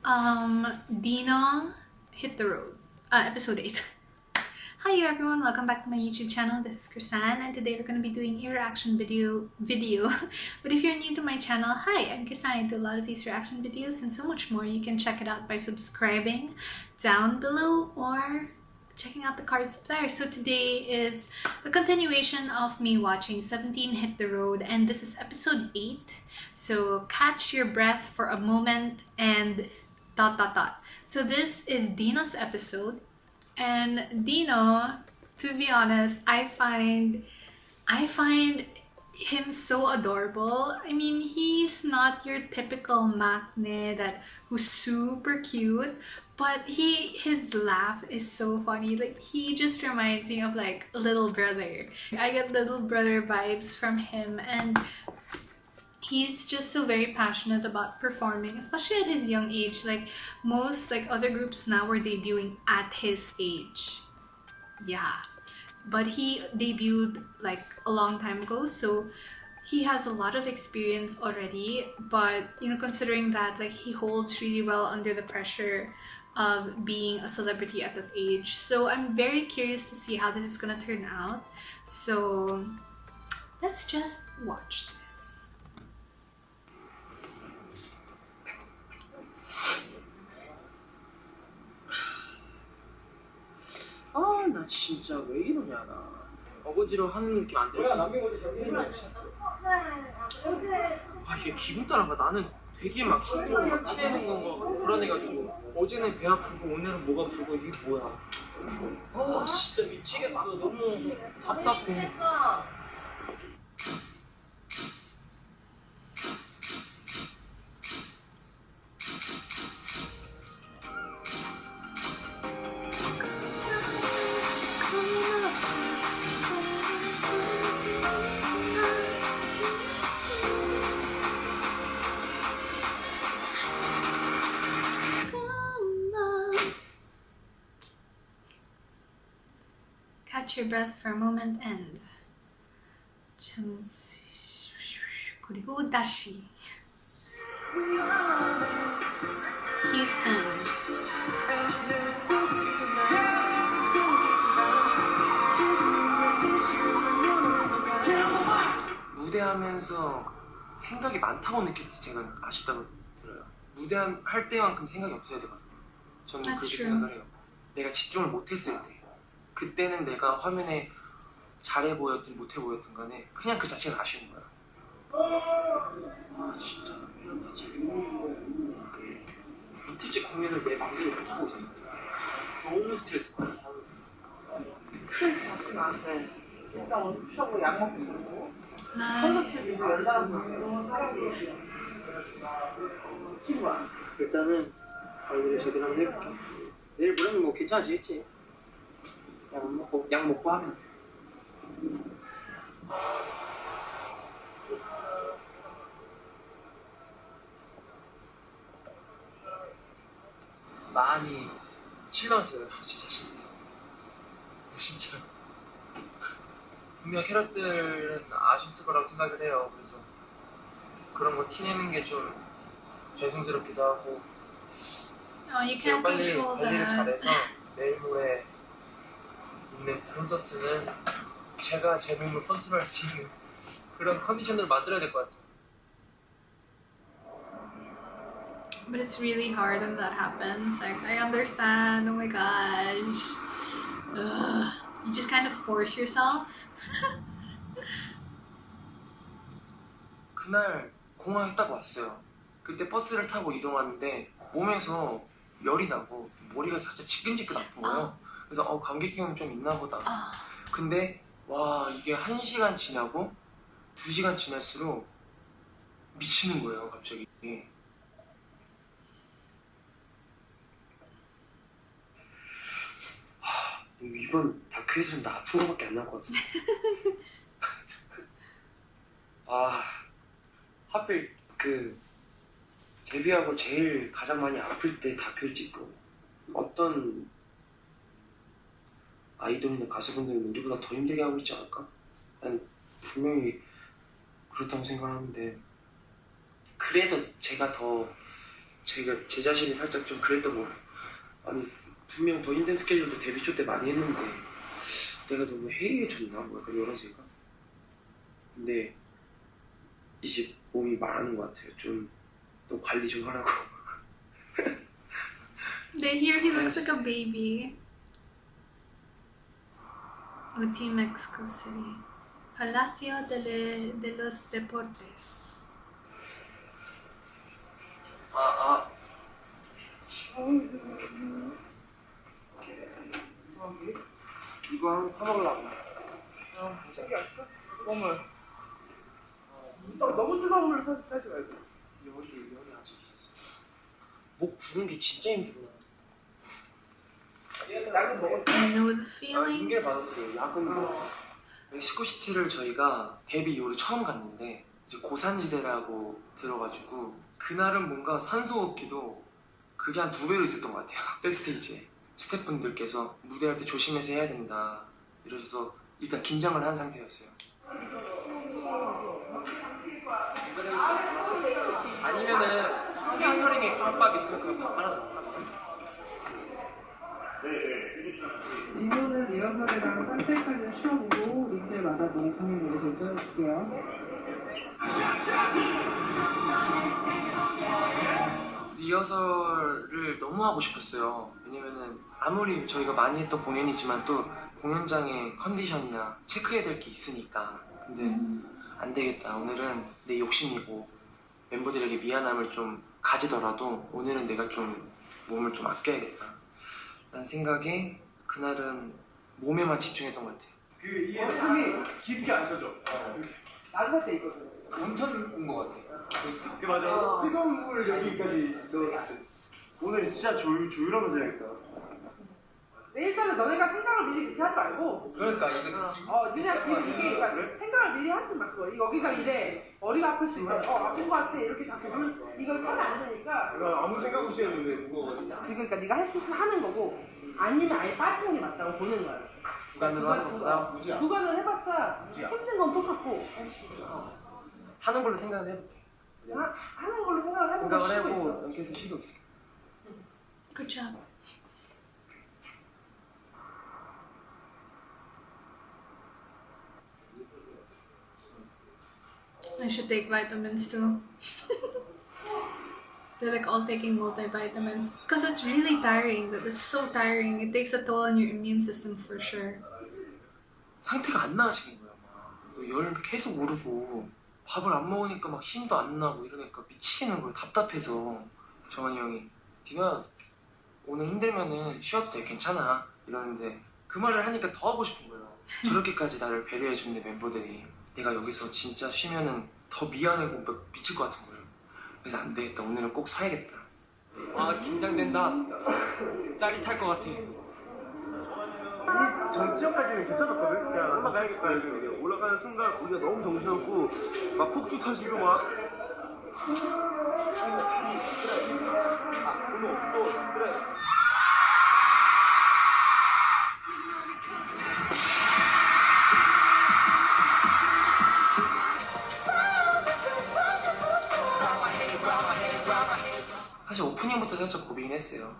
Dino hit the road. Episode 8. Hi everyone, welcome back to my YouTube channel. This is Krisan, and today we're going to be doing a reaction video. But if you're new to my channel, hi, I'm Krisan. I do a lot of these reaction videos and so much more. You can check it out by subscribing down below or checking out the cards up there. So today is the continuation of me watching 17 Hit the Road, and this is episode 8. So catch your breath for a moment and ... So this is Dino's episode, and Dino, to be honest, I find him so adorable. I mean, he's not your typical maknae who's super cute, but his laugh is so funny. Like, he just reminds me of like little brother. I get little brother vibes from him, and he's just so very passionate about performing, especially at his young age. Like, most like other groups now are debuting at his age. Yeah, but he debuted like a long time ago, so he has a lot of experience already. But you know, considering that like he holds really well under the pressure of being a celebrity at that age, so I'm very curious to see how this is gonna turn out. So let's just watch this. 아, 나 진짜 왜 이러냐, 나. 어거지로 하는 느낌 안 들지? 아, 이게 기분 따라가. 나는 되게 막 힘들고 막 티내는 거 불안해가지고. 어제는 배 아프고 오늘은 목 아프고. 이게 뭐야. 아, 진짜 미치겠어. 너무 답답해. Catch your breath for a moment and 그리고 다시 Houston. 무대하면서 생각이 많다고 느낄 때 제가 아쉽다고 들어요. 무대할 때만큼 생각이 없어야 되거든요. 저는 That's 그렇게 true. 생각을 해요. 내가 집중을 못했을 때, 그때는 내가 화면에 잘해 보였든 못해 보였든 간에 그냥 그 자체가 아쉬운 거야. 아, 진짜 이틀째 공연을 내 마음대로 못하고 있어. 너무 스트레스 받아. 스트레스 받지 마. 네. 일단 오늘 푹 쉬고 약 먹고 자고 콘서트 계속 연달아서 너무 사람이 지친 거야. 일단은 오늘 제대로 한번 해볼게. 내일 모레면 뭐 괜찮아지겠지. 약 먹고 하면. 많이 실망했어요, 제 자신이. 진짜. 분명 캐럿들은 아셨을 거라고 생각을 해요. 그래서 그런 거 티내는 게 좀 죄송스럽기도 하고. You can't 빨리 control 관리를 that. 잘해서 내일 모레 있는 콘서트는 제가 제 몸을 컨트롤할 수 있는 그런 컨디션을 만들어야 될 것 같아요. But it's really hard when that happens. Like, I understand. Oh my gosh. Ugh. You just kind of force yourself. 그날 공항에 딱 왔어요. 그때 버스를 타고 이동하는데 몸에서 열이 나고 머리가 살짝 지끈지끈 아픈 거예요. 그래서 감기기운 좀 있나 보다. 근데 와, 이게 1시간 지나고 2시간 지날수록 미치는 거예요, 갑자기. 이번 다큐에서는 나 아픈 거밖에 안 나올 것 같아. 아, 하필 그 데뷔하고 제일 가장 많이 아플 때 다큐를 찍고, 어떤 아이돌이나 가수분들은 우리보다 더 힘들게 하고 있지 않을까? 난 분명히 그렇다고 생각하는데, 그래서 제가 더 제가 제 자신이 살짝 좀 그랬던 거예요. 아니 분명 더 힘든 스케줄도 데뷔 초 때 많이 했는데 내가 너무 해이해졌나 뭐 약간 이런 생각. 근데 이제 몸이 말하는 것 같아요. 좀 너 관리 좀 하라고. They hear he looks like a baby. UT Mexico City. Palacio de los Deportes. 이거 한번 파먹으려고. 챙겨왔어? 몸을. 너무 뜨거운 물로 따지 말고. 면이 아직 있어. 목 부는 게 진짜 힘들구나. 약은 먹었어. I know the feeling. 인계를 받았어요. 약은 멕시코시티를 저희가 데뷔 이후로 처음 갔는데 이제 고산지대라고 들어가지고 그날은 뭔가 산소호흡기도 그게 한 2배로 있었던 것 같아요. 백스테이지에 스태프분들께서 무대할 때 조심해서 해야 된다 이러셔서 일단 긴장을 한 상태였어요. 아니면은 케이터링에 깜빡 있으면 그냥 다 빨아서. 진호는 리허설이랑 산책까지 쉬어보고 링들마다 모니터링 노래 결정해줄게요. 리허설을 너무 하고 싶었어요. 왜냐면은 아무리 저희가 많이 했던 공연이지만 또 공연장의 컨디션이나 체크해야 될 게 있으니까. 근데 안 되겠다. 오늘은 내 욕심이고 멤버들에게 미안함을 좀 가지더라도 오늘은 내가 좀 몸을 좀 아껴야겠다 라는 생각에 그날은 몸에만 집중했던 것 같아요. 이 숨이 깊게 안 쉬어져. 나도 살짝 있거든. 온천 온것 같아. 그 맞아. 뜨거운 물을 여기까지 넣었을 때. 오늘 진짜 조율하면서 해야겠다. 근데 일단은 너네가 생각을 미리 그렇게 하지 말고. 그러니까 이거 그냥 이게 그러니까 생각을 미리 하지 마. 여기가 이래. 머리가 아플 수 있다. 아픈 거 같아. 이렇게 자꾸 이걸 하면 안 되니까. 내가 아무 생각 없이 했는데 무거워가지고. 지금 그러니까 네가 할 수 있으면 하는 거고 아니면 아예 빠지는 게 맞다고 보는 거야. 구간으로 하는 거보다 무지야. 구간을 해봤자 무지야. 힘든 건 똑같고 하는 걸로 생각을 해볼게. 하는 걸로 생각을 해보고 생각을 쉬고 해보고 있어. 연기해서 쉬고 있을게. Good job. I should take vitamins too. They're like all taking multivitamins. Because it's really tiring. It's so tiring. It takes a toll on your immune system for sure. 상태가 안 나아지는 거야. 막 열 계속 오르고 밥을 안 먹으니까 막 힘도 안 나고 이러니까 미치겠는 거야. 답답해서 정한이 형이 디나 오늘 힘들면은 쉬어도 돼 괜찮아 이러는데 그 말을 하니까 더 하고 싶은 거예요. 저렇게까지 나를 배려해주는 멤버들이 내가 여기서 진짜 쉬면은 더 미안하고 막 미칠 것 같은 거예요. 그래서 안 되겠다. 오늘은 꼭 사야겠다. 아 긴장된다. 짜릿할 것 같아. 이 정치형까지는 괜찮았거든. 그냥 올라가야겠다. 이랬는데 올라가는 순간 거기가 너무 정신없고 막 폭주 터지고 막. 또 스트레스. 사실 오프닝부터 살짝 고민을 했어요.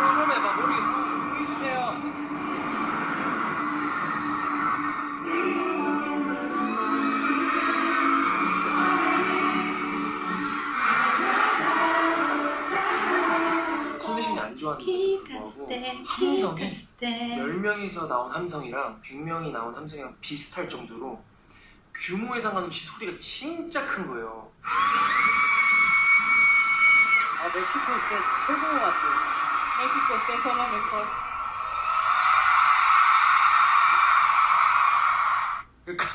처음에 막 모르겠어. 조용히 해주세요. 컨디션이 안 좋았는데도 불구하고 함성이 10명이서 나온 함성이랑 100명이 나온 함성이랑 비슷할 정도로 규모에 상관없이 소리가 진짜 큰 거예요. 멕시코 진짜 최고인 것 같아. 멕시코 es lo mejor. 그러니까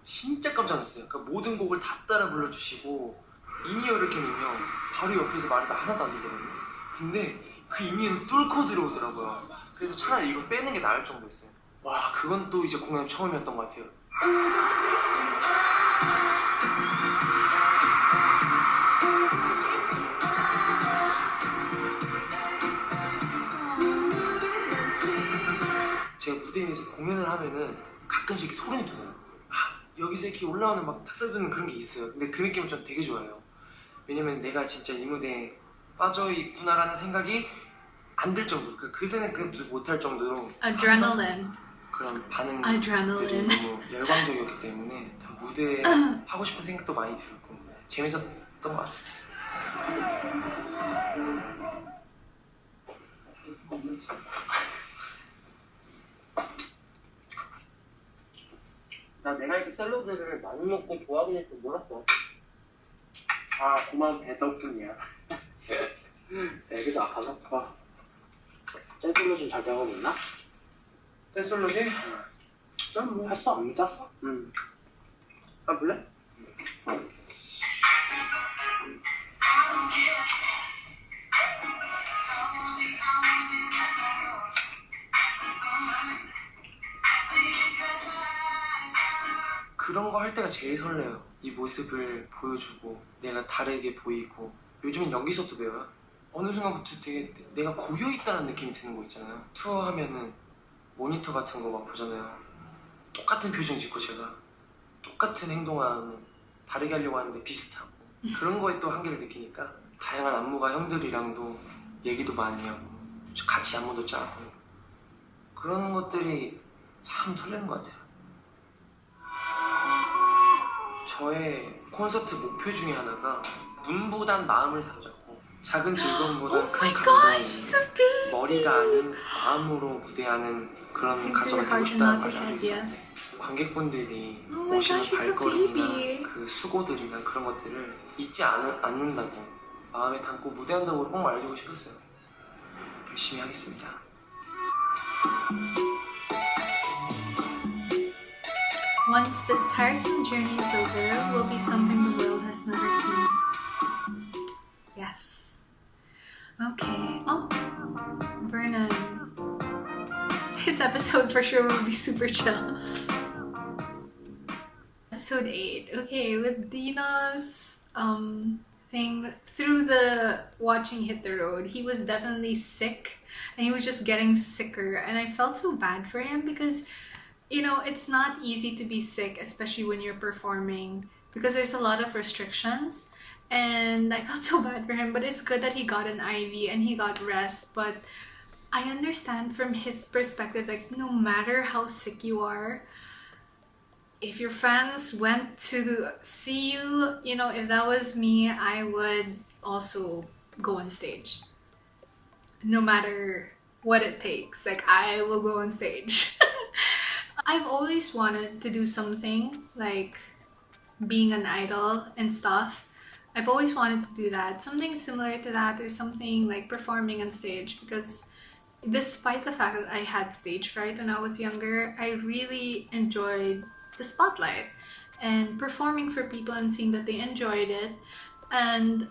진짜 깜짝 놀랐어요. 그러니까 모든 곡을 다 따라 불러주시고 인이어를 이렇게 넣으면 바로 옆에서 말이 하나도 안 들리거든요. 근데 그 인이어는 뚫고 들어오더라고요. 그래서 차라리 이거 빼는 게 나을 정도였어요. 와, 그건 또 이제 공연 처음이었던 것 같아요. 제가 무대 위에서 공연을 하면은 가끔씩 이렇게 소름이 돋아요. 여기서 이렇게 올라오는 막 탁살 돋는 그런 게 있어요. 근데 그 느낌을 전 되게 좋아해요. 왜냐면 내가 진짜 이 무대에 빠져있구나라는 생각이 안 들 정도로 그 생각도 못할 정도로 Adrenaline. 그런 반응들이 Adrenaline. 너무 열광적이었기 때문에 더 무대에 하고 싶은 생각도 많이 들고 재밌었던 것 같아요. 나 내가 이렇게 샐러드를 많이 먹고 좋아하게 될 줄 몰랐어. 고마운 배 덕분이야. 네, 그래서 아까 댄솔루션 잘 배워보고 있나? 댄솔로게? 뭐 했어? 안 짰어? 응. 까볼래? 그런 거 할 때가 제일 설레요. 이 모습을 보여주고 내가 다르게 보이고 요즘엔 연기 수업도 배워요. 어느 순간부터 되게 내가 고여있다는 느낌이 드는 거 있잖아요. 투어하면은 모니터 같은 거 막 보잖아요. 똑같은 표정 짓고 제가 똑같은 행동하는 다르게 하려고 하는데 비슷하고 그런 거에 또 한계를 느끼니까 다양한 안무가 형들이랑도 얘기도 많이 하고 같이 안무도 짜고 그런 것들이 참 설레는 것 같아요. 저의 콘서트 목표 중에 하나가 눈보단 마음을 사로잡고 작은 즐거움보다 큰 감동, 머리가 아닌 마음으로 무대하는 그런 가수가 되고 싶다는 말을 하고 있었는데 관객분들이 오시는 발걸음이나 그 수고들이나 그런 것들을 잊지 않는다고 마음에 담고 무대한다고 꼭 말해주고 싶었어요. 열심히 하겠습니다. Once this tiresome journey is over, will be something the world has never seen. Yes. Okay. Oh, Vernon. His episode for sure will be super chill. Episode 8. Okay, with Dina's thing, through the watching Hit the Road, he was definitely sick and he was just getting sicker. And I felt so bad for him because, you know, it's not easy to be sick, especially when you're performing, because there's a lot of restrictions. And I felt so bad for him, but it's good that he got an IV and he got rest. But I understand from his perspective, like, no matter how sick you are, if your fans went to see you, you know, if that was me, I would also go on stage. No matter what it takes, like, I will go on stage. I've always wanted to do something like being an idol and stuff. I've always wanted to do that, something similar to that, or something like performing on stage, because despite the fact that I had stage fright when I was younger, I really enjoyed the spotlight and performing for people and seeing that they enjoyed it. And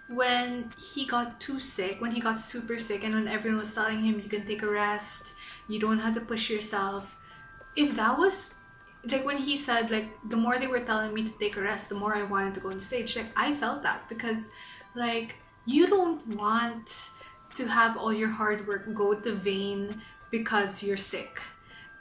when he got too sick, when he got super sick, and when everyone was telling him you can take a rest, you don't have to push yourself, if that was like when he said, like, the more they were telling me to take a rest, the more I wanted to go on stage. Like, I felt that because, like, you don't want to have all your hard work go to vain because you're sick.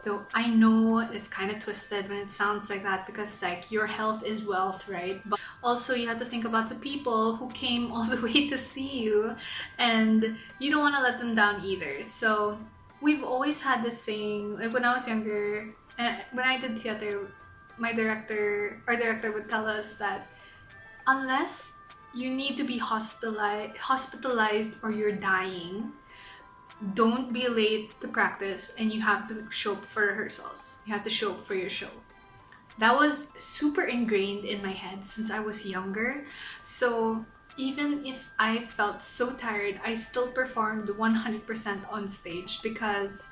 Though I know it's kind of twisted when it sounds like that, because, like, your health is wealth, right? But also you have to think about the people who came all the way to see you, and you don't want to let them down either. So we've always had this saying, like, when I was younger, and when I did theater, our director would tell us that unless you need to be hospitalized or you're dying, don't be late to practice, and you have to show up for rehearsals. You have to show up for your show. That was super ingrained in my head since I was younger. So even if I felt so tired, I still performed 100% on stage, because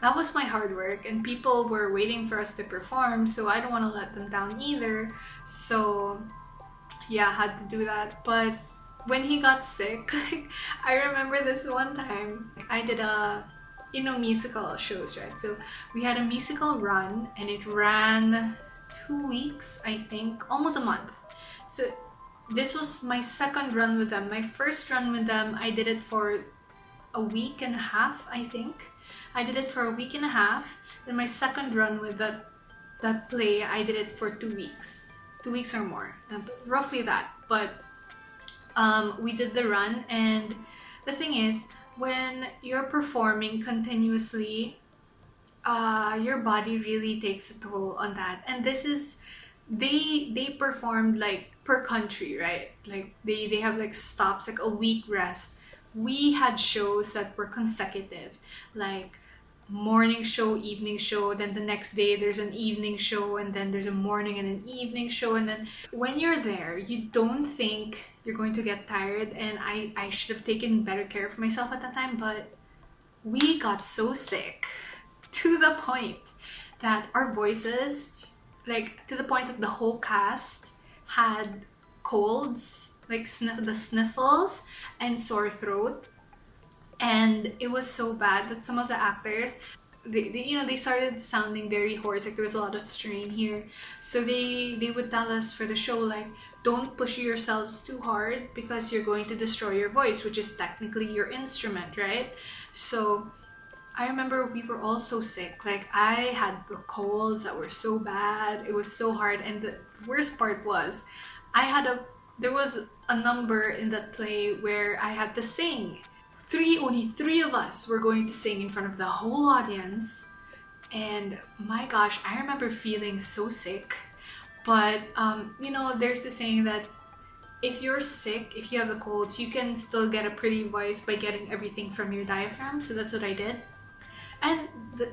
that was my hard work, and people were waiting for us to perform, so I don't want to let them down either. So yeah, I had to do that. But when he got sick, like, I remember this one time I did a, musical shows, right? So we had a musical run, and it ran 2 weeks, I think, almost a month. So this was my second run with them. My first run with them, I did it for a week and a half, I think. I did it for a week and a half. Then my second run with that play, I did it for 2 weeks. 2 weeks or more, roughly that. But we did the run, and the thing is, when you're performing continuously, your body really takes a toll on that. And this is, they performed like per country, right? Like they have like stops, like a week rest. We had shows that were consecutive, like morning show, evening show, then the next day there's an evening show, and then there's a morning and an evening show. And then when you're there, you don't think you're going to get tired, and I should have taken better care of myself at that time. But we got so sick to the point that our voices, like to the point that the whole cast had colds, like the sniffles and sore throat. And it was so bad that some of the actors, they started sounding very hoarse, like there was a lot of strain here. So they would tell us for the show, like, don't push yourselves too hard because you're going to destroy your voice, which is technically your instrument, right? So I remember we were all so sick. Like, I had the colds that were so bad. It was so hard. And the worst part was, there was a number in that play where I had to sing. Only three of us were going to sing in front of the whole audience. And my gosh, I remember feeling so sick. But, there's the saying that if you're sick, if you have the colds, you can still get a pretty voice by getting everything from your diaphragm. So that's what I did. And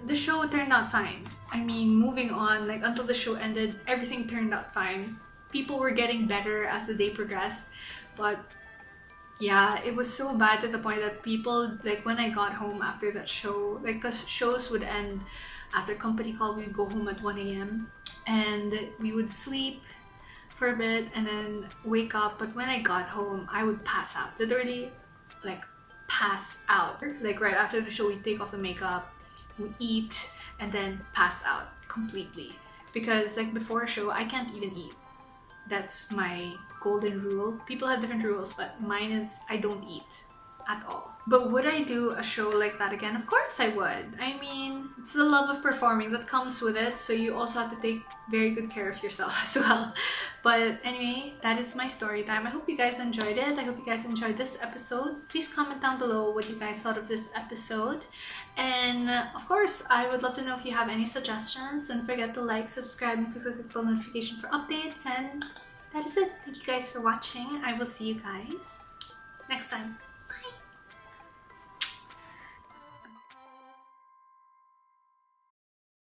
the show turned out fine. I mean, moving on, like until the show ended, everything turned out fine. People were getting better as the day progressed. But yeah, it was so bad to the point that people, like when I got home after that show, like because shows would end after company call, we'd go home at 1 a.m. and we would sleep for a bit and then wake up. But when I got home, I would pass out. Literally, like pass out. Like right after the show, we take off the makeup, we eat, and then pass out completely. Because like before a show, I can't even eat. That's my golden rule. People have different rules, but mine is I don't eat at all. But would I do a show like that again? Of course I would. I mean, it's the love of performing that comes with it, so you also have to take very good care of yourself as well. But anyway, that is my story time. I hope you guys enjoyed it. I hope you guys enjoyed this episode. Please comment down below what you guys thought of this episode. And of course, I would love to know if you have any suggestions. Don't forget to like, subscribe, and click the bell notification for updates. And that is it. Thank you guys for watching. I will see you guys next time.